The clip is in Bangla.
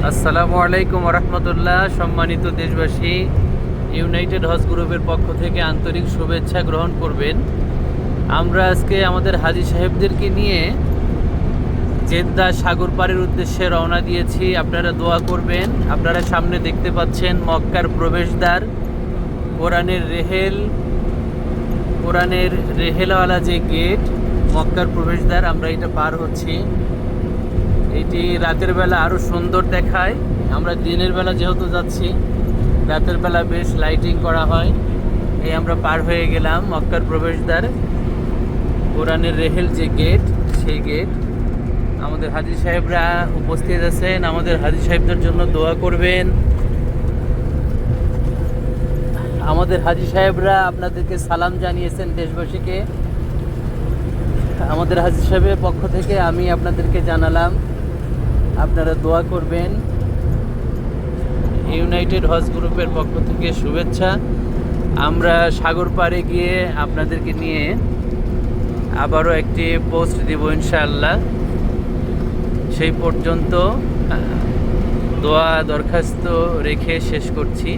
আসসালামু আলাইকুম রহমতুল্লাহ। সম্মানিত দেশবাসী, ইউনাইটেড হজ গ্রুপের পক্ষ থেকে আন্তরিক শুভেচ্ছা গ্রহণ করবেন। আমরা আজকে আমাদের হাজী সাহেবদেরকে নিয়ে জেদ্দা সাগর পাড়ের উদ্দেশ্যে রওনা দিয়েছি। আপনারা দোয়া করবেন। আপনারা সামনে দেখতে পাচ্ছেন মক্কার প্রবেশদ্বার, কোরআনের রেহেলওয়ালা যে গেট, মক্কার প্রবেশদ্বার। আমরা এটা পার হচ্ছি। এটি রাতের বেলা আরও সুন্দর দেখায়। আমরা দিনের বেলা যেহেতু যাচ্ছি, রাতের বেলা বেশ লাইটিং করা হয়। এই আমরা পার হয়ে গেলাম মক্কার প্রবেশদ্বার, কোরআনের রেহেল যে গেট, সেই গেট। আমাদের হাজী সাহেবরা উপস্থিত আছেন। আমাদের হাজী সাহেবদের জন্য দোয়া করবেন। আমাদের হাজী সাহেবরা আপনাদেরকে সালাম জানিয়েছেন দেশবাসীকে। আমাদের হাজী সাহেবের পক্ষ থেকে আমি আপনাদেরকে জানালাম, আপনারা দোয়া করবেন। ইউনাইটেড হজ গ্রুপের পক্ষ থেকে শুভেচ্ছা। আমরা সাগর পাড়ে গিয়ে আপনাদেরকে নিয়ে আবারও একটি পোস্ট দিব ইনশাআল্লাহ। সেই পর্যন্ত দোয়া দরখাস্ত রেখে শেষ করছি।